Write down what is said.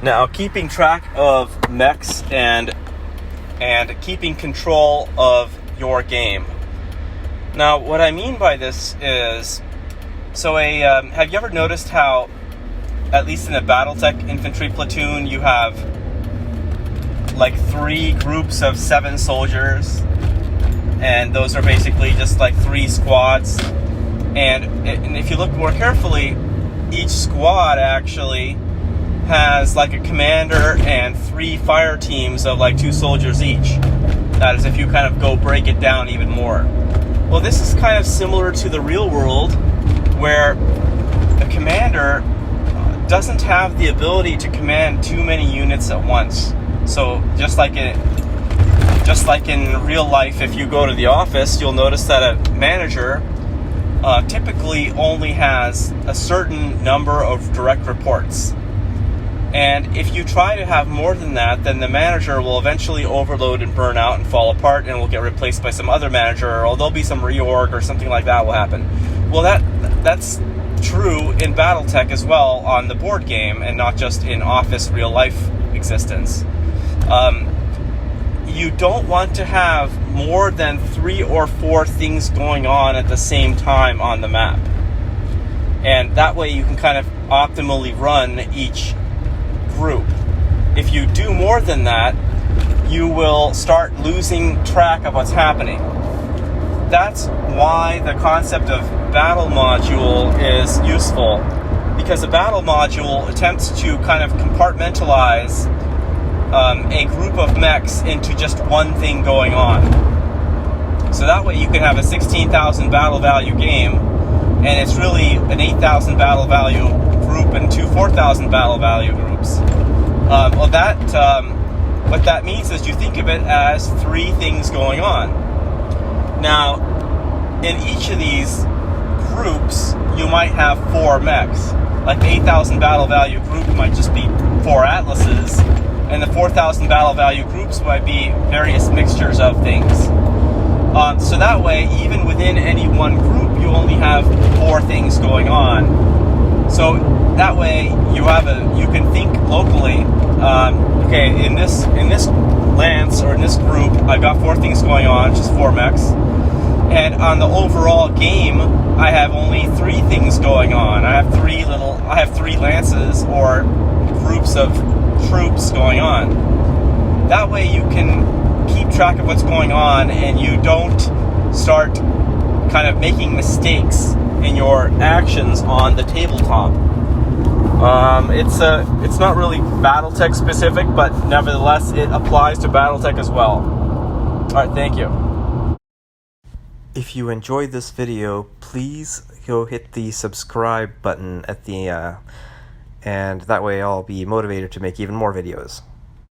Now, keeping track of mechs and keeping control of your game. Now, what I mean by this is, have you ever noticed how, at least in a Battletech infantry platoon, you have like 3 groups of 7 soldiers, and those are basically just like 3 squads. And if you look more carefully, each squad actually has like a commander and 3 fire teams of like 2 soldiers each. That is if you kind of go break it down even more. Well, this is kind of similar to the real world, where a commander doesn't have the ability to command too many units at once. So just like in real life, if you go to the office, you'll notice that a manager typically only has a certain number of direct reports. And if you try to have more than that, then the manager will eventually overload and burn out and fall apart, and will get replaced by some other manager, or there'll be some reorg or something like that will happen. Well, that's true in Battletech as well on the board game, and not just in office real life existence. You don't want to have more than 3 or 4 things going on at the same time on the map. And that way you can kind of optimally run each group. If you do more than that, you will start losing track of what's happening. That's why the concept of battle module is useful, because a battle module attempts to kind of compartmentalize a group of mechs into just one thing going on. So that way you can have a 16,000 battle value game, and it's really an 8,000 battle value group and 2 4,000 battle value groups. What that means is you think of it as 3 things going on. Now, in each of these groups, you might have 4 mechs. Like the 8,000 battle value group might just be 4 atlases, and the 4,000 battle value groups might be various mixtures of things. So that way, even within any one group, you only have 4 things going on. So that way, you can think locally. Okay, in this lance or in this group, I've got 4 things going on, just 4 mechs. And on the overall game, I have only 3 things going on. I have 3 lances or groups of troops going on. That way you can keep track of what's going on, and you don't start kind of making mistakes in your actions on the tabletop. It's not really Battletech specific, but nevertheless it applies to Battletech as well. Alright, thank you. If you enjoyed this video, please go hit the subscribe button at the and that way I'll be motivated to make even more videos.